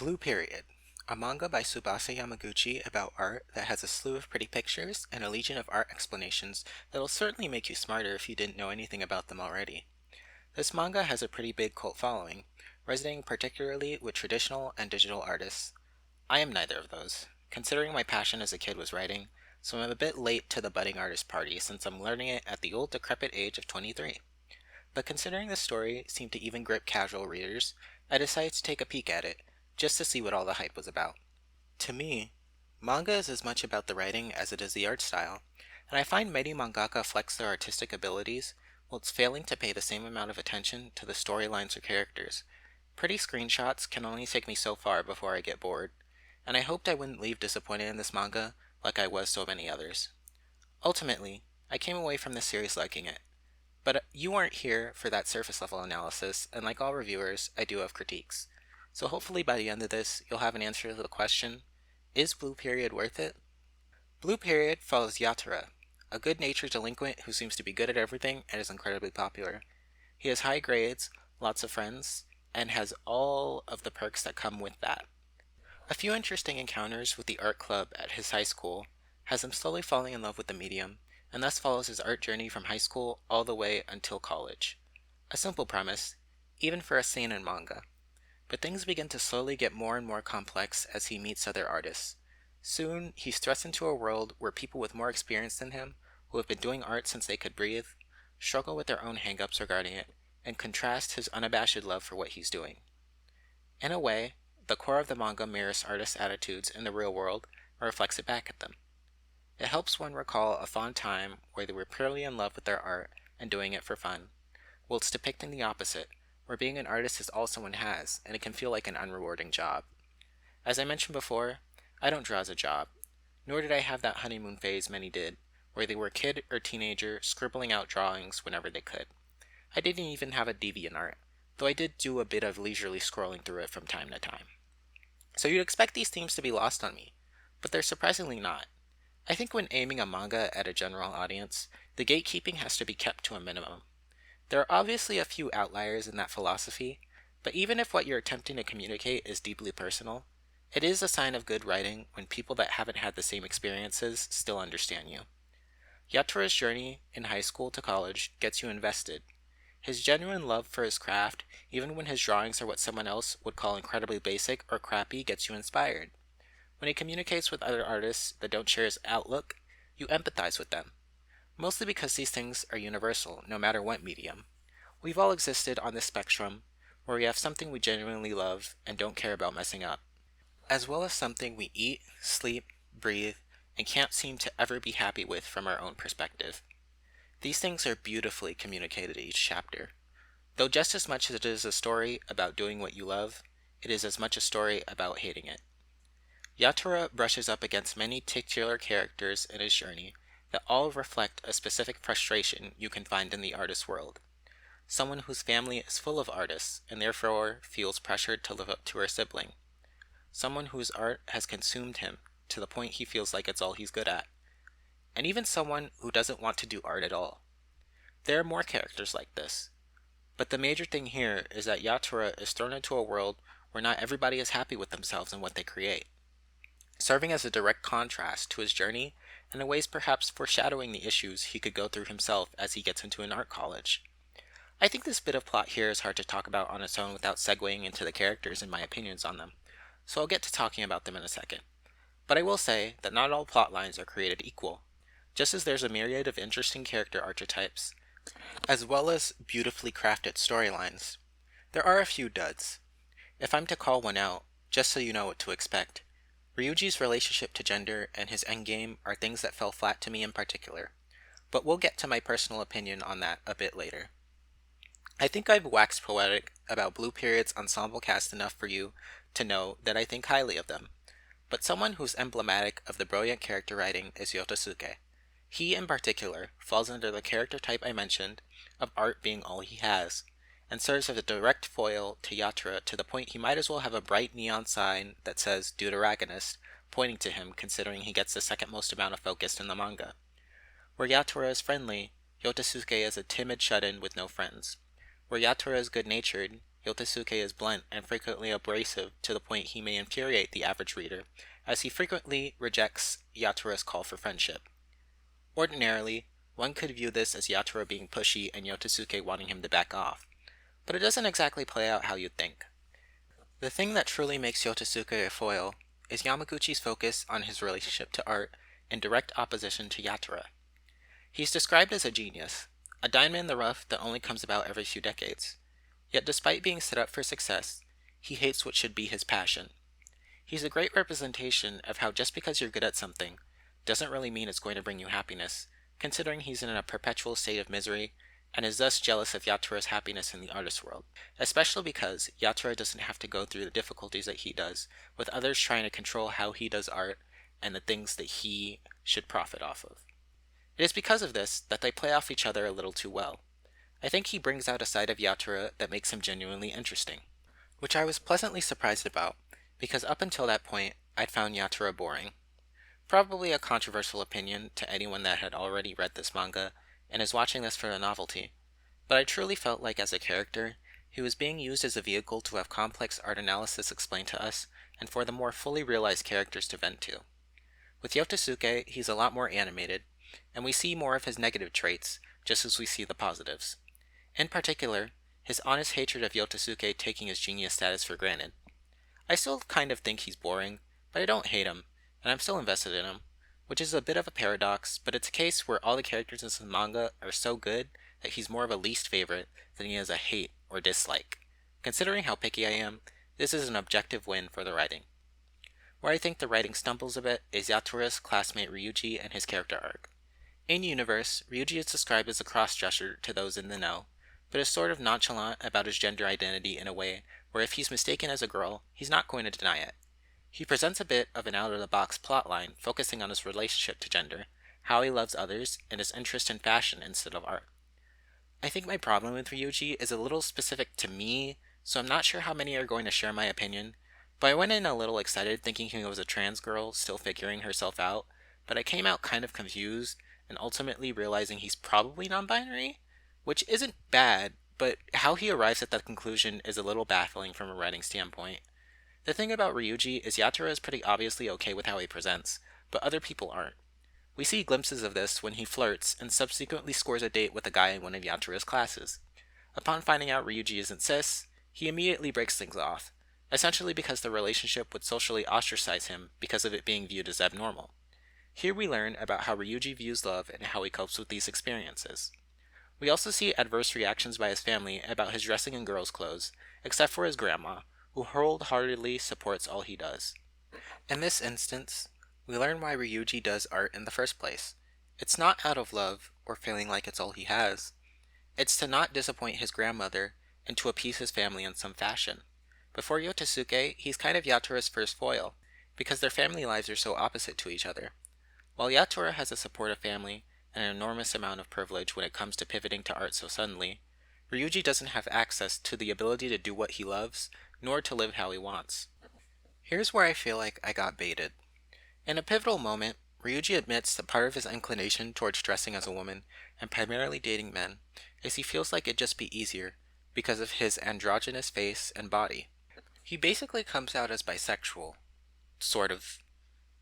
Blue Period, a manga by Tsubasa Yamaguchi about art that has a slew of pretty pictures and a legion of art explanations that'll certainly make you smarter if you didn't know anything about them already. This manga has a pretty big cult following, resonating particularly with traditional and digital artists. I am neither of those, considering my passion as a kid was writing, so I'm a bit late to the budding artist party since I'm learning it at the old decrepit age of 23. But considering the story seemed to even grip casual readers, I decided to take a peek at it, just to see what all the hype was about. To me, manga is as much about the writing as it is the art style, and I find many mangaka flex their artistic abilities while it's failing to pay the same amount of attention to the storylines or characters. Pretty screenshots can only take me so far before I get bored, and I hoped I wouldn't leave disappointed in this manga like I was so many others. Ultimately, I came away from this series liking it, but you aren't here for that surface level analysis, and like all reviewers, I do have critiques. So hopefully by the end of this, you'll have an answer to the question, is Blue Period worth it? Blue Period follows Yatara, a good-natured delinquent who seems to be good at everything and is incredibly popular. He has high grades, lots of friends, and has all of the perks that come with that. A few interesting encounters with the art club at his high school has him slowly falling in love with the medium, and thus follows his art journey from high school all the way until college. A simple premise, even for a seinen manga. But things begin to slowly get more and more complex as he meets other artists. Soon, he's thrust into a world where people with more experience than him, who have been doing art since they could breathe, struggle with their own hangups regarding it, and contrast his unabashed love for what he's doing. In a way, the core of the manga mirrors artists' attitudes in the real world and reflects it back at them. It helps one recall a fond time where they were purely in love with their art and doing it for fun, while it's depicting the opposite, where being an artist is all someone has, and it can feel like an unrewarding job. As I mentioned before, I don't draw as a job, nor did I have that honeymoon phase many did, where they were a kid or teenager scribbling out drawings whenever they could. I didn't even have a DeviantArt, though I did do a bit of leisurely scrolling through it from time to time. So you'd expect these themes to be lost on me, but they're surprisingly not. I think when aiming a manga at a general audience, the gatekeeping has to be kept to a minimum. There are obviously a few outliers in that philosophy, but even if what you're attempting to communicate is deeply personal, it is a sign of good writing when people that haven't had the same experiences still understand you. Yatara's journey in high school to college gets you invested. His genuine love for his craft, even when his drawings are what someone else would call incredibly basic or crappy, gets you inspired. When he communicates with other artists that don't share his outlook, you empathize with them, mostly because these things are universal, no matter what medium. We've all existed on this spectrum, where we have something we genuinely love and don't care about messing up, as well as something we eat, sleep, breathe, and can't seem to ever be happy with from our own perspective. These things are beautifully communicated in each chapter. Though just as much as it is a story about doing what you love, it is as much a story about hating it. Yatara brushes up against many titular characters in his journey that all reflect a specific frustration you can find in the artist world. Someone whose family is full of artists and therefore feels pressured to live up to her sibling. Someone whose art has consumed him to the point he feels like it's all he's good at. And even someone who doesn't want to do art at all. There are more characters like this. But the major thing here is that Yatara is thrown into a world where not everybody is happy with themselves and what they create, serving as a direct contrast to his journey and in ways perhaps foreshadowing the issues he could go through himself as he gets into an art college. I think this bit of plot here is hard to talk about on its own without segueing into the characters and my opinions on them, so I'll get to talking about them in a second. But I will say that not all plot lines are created equal, just as there's a myriad of interesting character archetypes, as well as beautifully crafted storylines. There are a few duds. If I'm to call one out, just so you know what to expect, Ryuji's relationship to gender and his endgame are things that fell flat to me in particular, but we'll get to my personal opinion on that a bit later. I think I've waxed poetic about Blue Period's ensemble cast enough for you to know that I think highly of them, but someone who's emblematic of the brilliant character writing is Yotosuke. He, in particular, falls under the character type I mentioned, of art being all he has, and serves as a direct foil to Yatra to the point he might as well have a bright neon sign that says Deuteragonist pointing to him, considering he gets the second most amount of focus in the manga. Where Yatra is friendly, Yotosuke is a timid shut-in with no friends. Where Yatra is good-natured, Yotosuke is blunt and frequently abrasive to the point he may infuriate the average reader, as he frequently rejects Yatura's call for friendship. Ordinarily, one could view this as Yatura being pushy and Yotosuke wanting him to back off, but it doesn't exactly play out how you'd think. The thing that truly makes Yotosuke a foil is Yamaguchi's focus on his relationship to art in direct opposition to Yatura. He's described as a genius, a diamond in the rough that only comes about every few decades. Yet despite being set up for success, he hates what should be his passion. He's a great representation of how just because you're good at something doesn't really mean it's going to bring you happiness, considering he's in a perpetual state of misery and is thus jealous of Yatura's happiness in the artist world, especially because Yatura doesn't have to go through the difficulties that he does, with others trying to control how he does art and the things that he should profit off of. It is because of this that they play off each other a little too well. I think he brings out a side of Yatura that makes him genuinely interesting, which I was pleasantly surprised about, because up until that point, I'd found Yatura boring. Probably a controversial opinion to anyone that had already read this manga and is watching this for the novelty, but I truly felt like as a character, he was being used as a vehicle to have complex art analysis explained to us and for the more fully realized characters to vent to. With Yotosuke, he's a lot more animated, and we see more of his negative traits, just as we see the positives. In particular, his honest hatred of Yotosuke taking his genius status for granted. I still kind of think he's boring, but I don't hate him, and I'm still invested in him, which is a bit of a paradox, but it's a case where all the characters in this manga are so good that he's more of a least favorite than he is a hate or dislike. Considering how picky I am, this is an objective win for the writing. Where I think the writing stumbles a bit is Yatura's classmate Ryuji and his character arc. In universe, Ryuji is described as a cross-dresser to those in the know, but is sort of nonchalant about his gender identity in a way where if he's mistaken as a girl, he's not going to deny it. He presents a bit of an out-of-the-box plotline focusing on his relationship to gender, how he loves others, and his interest in fashion instead of art. I think my problem with Ryuji is a little specific to me, so I'm not sure how many are going to share my opinion, but I went in a little excited thinking he was a trans girl still figuring herself out, but I came out kind of confused and ultimately realizing he's probably non-binary, which isn't bad, but how he arrives at that conclusion is a little baffling from a writing standpoint. The thing about Ryuji is Yatura is pretty obviously okay with how he presents, but other people aren't. We see glimpses of this when he flirts and subsequently scores a date with a guy in one of Yatura's classes. Upon finding out Ryuji isn't cis, he immediately breaks things off, essentially because the relationship would socially ostracize him because of it being viewed as abnormal. Here we learn about how Ryuji views love and how he copes with these experiences. We also see adverse reactions by his family about his dressing in girls' clothes, except for his grandma, who wholeheartedly supports all he does. In this instance, we learn why Ryuji does art in the first place. It's not out of love or feeling like it's all he has. It's to not disappoint his grandmother and to appease his family in some fashion. Before Yotosuke, he's kind of Yatura's first foil, because their family lives are so opposite to each other. While Yatura has a supportive family and an enormous amount of privilege when it comes to pivoting to art so suddenly, Ryuji doesn't have access to the ability to do what he loves, nor to live how he wants. Here's where I feel like I got baited. In a pivotal moment, Ryuji admits that part of his inclination towards dressing as a woman and primarily dating men is he feels like it'd just be easier because of his androgynous face and body. He basically comes out as bisexual. Sort of.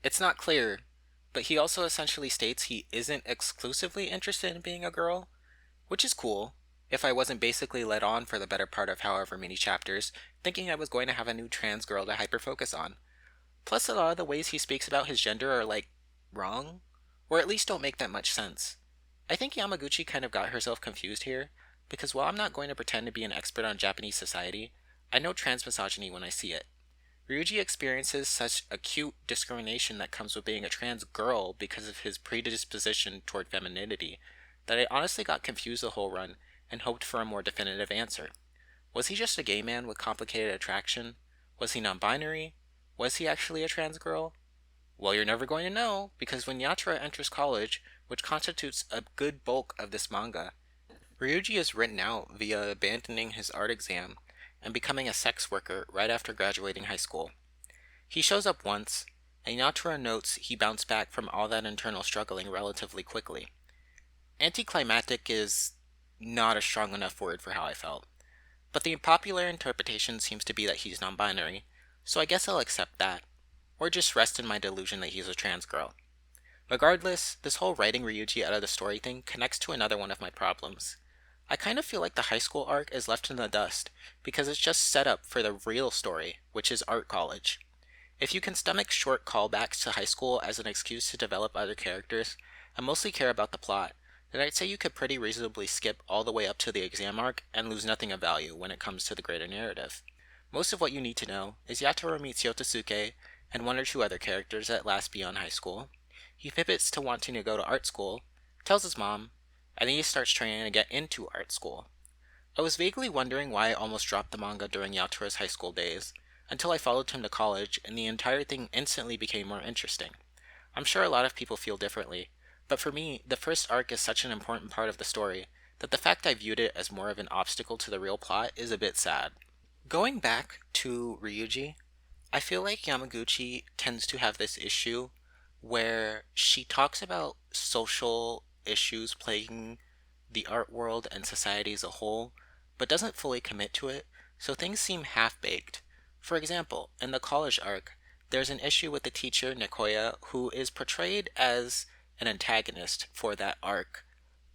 It's not clear, but he also essentially states he isn't exclusively interested in being a girl, which is cool, if I wasn't basically led on for the better part of however many chapters, thinking I was going to have a new trans girl to hyper-focus on. Plus, a lot of the ways he speaks about his gender are, wrong? Or at least don't make that much sense. I think Yamaguchi kind of got herself confused here, because while I'm not going to pretend to be an expert on Japanese society, I know trans misogyny when I see it. Ryuji experiences such acute discrimination that comes with being a trans girl because of his predisposition toward femininity, that I honestly got confused the whole run and hoped for a more definitive answer. Was he just a gay man with complicated attraction? Was he non-binary? Was he actually a trans girl? Well, you're never going to know, because when Yatura enters college, which constitutes a good bulk of this manga, Ryuji is written out via abandoning his art exam and becoming a sex worker right after graduating high school. He shows up once, and Yatura notes he bounced back from all that internal struggling relatively quickly. Anticlimactic is not a strong enough word for how I felt. but the popular interpretation seems to be that he's non-binary, so I guess I'll accept that, or just rest in my delusion that he's a trans girl. Regardless, this whole writing Ryuji out of the story thing connects to another one of my problems. I kind of feel like the high school arc is left in the dust because it's just set up for the real story, which is art college. If you can stomach short callbacks to high school as an excuse to develop other characters, and mostly care about the plot, then I'd say you could pretty reasonably skip all the way up to the exam arc and lose nothing of value when it comes to the greater narrative. Most of what you need to know is Yatoro meets Yotosuke and one or two other characters at last beyond high school. He pivots to wanting to go to art school, tells his mom, and then he starts training to get into art school. I was vaguely wondering why I almost dropped the manga during Yatoro's high school days, until I followed him to college and the entire thing instantly became more interesting. I'm sure a lot of people feel differently, but for me, the first arc is such an important part of the story that the fact I viewed it as more of an obstacle to the real plot is a bit sad. Going back to Ryuji, I feel like Yamaguchi tends to have this issue where she talks about social issues plaguing the art world and society as a whole, but doesn't fully commit to it, so things seem half baked. For example, in the college arc, there's an issue with the teacher, Nikoya, who is portrayed as an antagonist for that arc,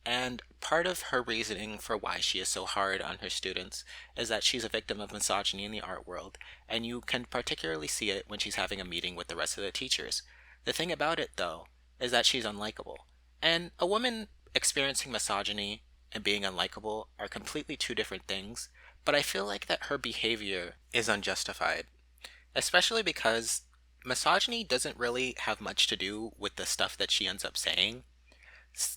and part of her reasoning for why she is so hard on her students is that she's a victim of misogyny in the art world, and you can particularly see it when she's having a meeting with the rest of the teachers. The thing about it, though, is that she's unlikable. And a woman experiencing misogyny and being unlikable are completely two different things, but I feel like that her behavior is unjustified, especially because misogyny doesn't really have much to do with the stuff that she ends up saying.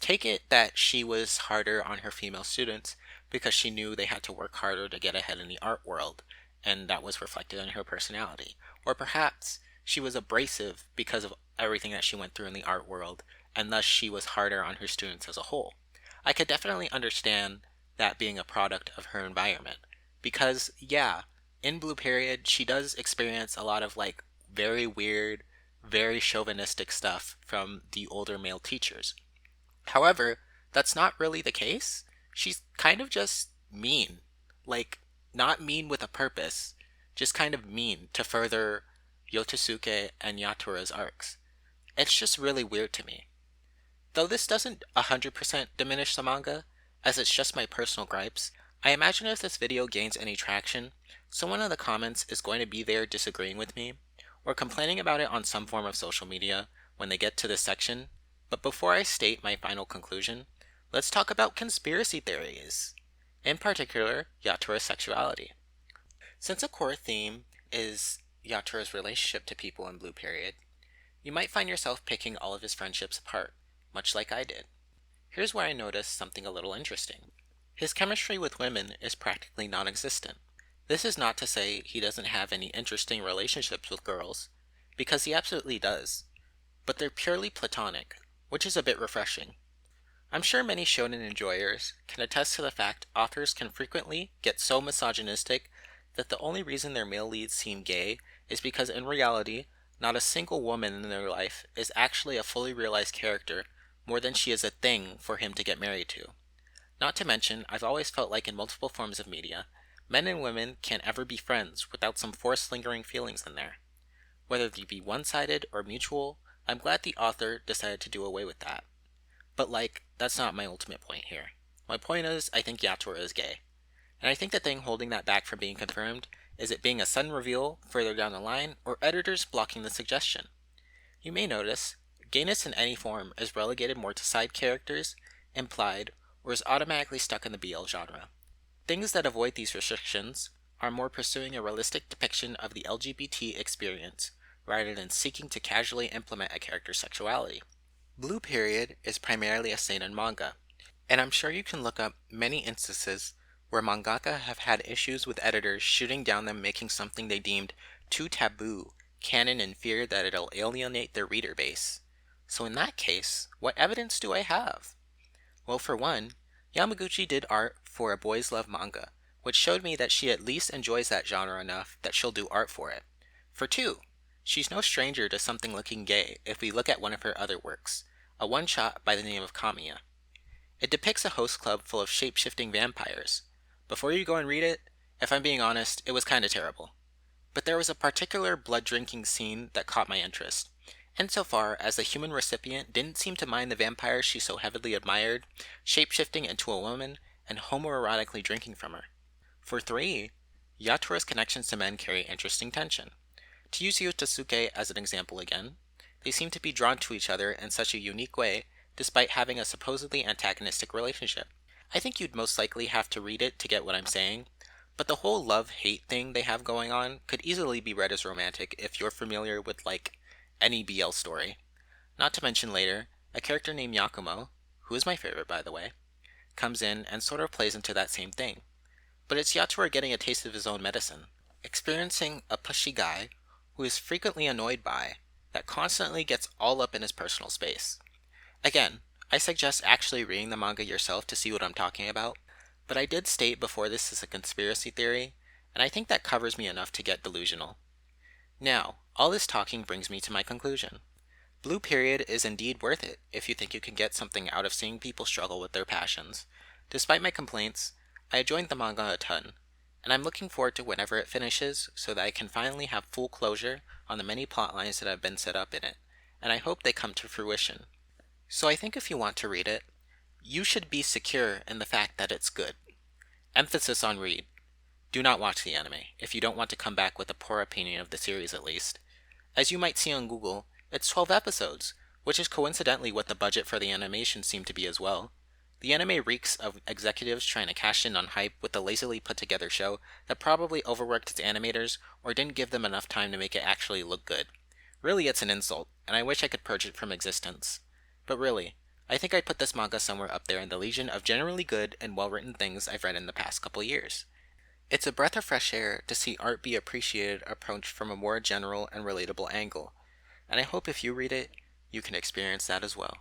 Take it that she was harder on her female students because she knew they had to work harder to get ahead in the art world, and that was reflected in her personality. Or perhaps she was abrasive because of everything that she went through in the art world, and thus she was harder on her students as a whole. I could definitely understand that being a product of her environment. Because, yeah, in Blue Period, she does experience a lot of like very weird, very chauvinistic stuff from the older male teachers. However, that's not really the case. She's kind of just mean. Like, not mean with a purpose, just kind of mean to further Yotosuke and Yatoro's arcs. It's just really weird to me. Though this doesn't 100% diminish the manga, as it's just my personal gripes, I imagine if this video gains any traction, someone in the comments is going to be there disagreeing with me, or complaining about it on some form of social media when they get to this section. But before I state my final conclusion, let's talk about conspiracy theories, in particular, Yatoro's sexuality. Since a core theme is Yatoro's relationship to people in Blue Period, you might find yourself picking all of his friendships apart, much like I did. Here's where I noticed something a little interesting. His chemistry with women is practically non-existent. This is not to say he doesn't have any interesting relationships with girls, because he absolutely does, but they're purely platonic, which is a bit refreshing. I'm sure many shonen enjoyers can attest to the fact authors can frequently get so misogynistic that the only reason their male leads seem gay is because in reality, not a single woman in their life is actually a fully realized character more than she is a thing for him to get married to. Not to mention, I've always felt like in multiple forms of media, men and women can't ever be friends without some forced lingering feelings in there. Whether they be one-sided or mutual, I'm glad the author decided to do away with that. But that's not my ultimate point here. My point is, I think Yatoro is gay. And I think the thing holding that back from being confirmed is it being a sudden reveal further down the line, or editors blocking the suggestion. You may notice, gayness in any form is relegated more to side characters, implied, or is automatically stuck in the BL genre. Things that avoid these restrictions are more pursuing a realistic depiction of the LGBT experience, rather than seeking to casually implement a character's sexuality. Blue Period is primarily a seinen manga, and I'm sure you can look up many instances where mangaka have had issues with editors shooting down them making something they deemed too taboo canon in fear that it'll alienate their reader base. So in that case, what evidence do I have? Well, for one, Yamaguchi did art for a boys love manga, which showed me that she at least enjoys that genre enough that she'll do art for it. For two, she's no stranger to something looking gay if we look at one of her other works, a one-shot by the name of Kamiya. It depicts a host club full of shape-shifting vampires. Before you go and read it, If I'm being honest, it was kinda terrible. But there was a particular blood drinking scene that caught my interest. Insofar as the human recipient didn't seem to mind the vampire she so heavily admired, shapeshifting into a woman, and homoerotically drinking from her. For 3, Yatura's connections to men carry interesting tension. To use Yutasuke as an example again, they seem to be drawn to each other in such a unique way, despite having a supposedly antagonistic relationship. I think you'd most likely have to read it to get what I'm saying, but the whole love-hate thing they have going on could easily be read as romantic if you're familiar with, like, any BL story. Not to mention later, a character named Yakumo, who is my favorite by the way, comes in and sort of plays into that same thing. But it's Yatura getting a taste of his own medicine, experiencing a pushy guy who is frequently annoyed by, that constantly gets all up in his personal space. Again, I suggest actually reading the manga yourself to see what I'm talking about, but I did state before this is a conspiracy theory, and I think that covers me enough to get delusional. Now, all this talking brings me to my conclusion. Blue Period is indeed worth it if you think you can get something out of seeing people struggle with their passions. Despite my complaints, I enjoyed the manga a ton, and I'm looking forward to whenever it finishes so that I can finally have full closure on the many plot lines that have been set up in it, and I hope they come to fruition. So I think if you want to read it, you should be secure in the fact that it's good. Emphasis on read. Do not watch the anime, if you don't want to come back with a poor opinion of the series at least. As you might see on Google, it's 12 episodes, which is coincidentally what the budget for the animation seemed to be as well. The anime reeks of executives trying to cash in on hype with a lazily put together show that probably overworked its animators or didn't give them enough time to make it actually look good. Really, it's an insult, and I wish I could purge it from existence. But really, I think I'd put this manga somewhere up there in the legion of generally good and well written things I've read in the past couple years. It's a breath of fresh air to see art be appreciated approached from a more general and relatable angle, and I hope if you read it, you can experience that as well.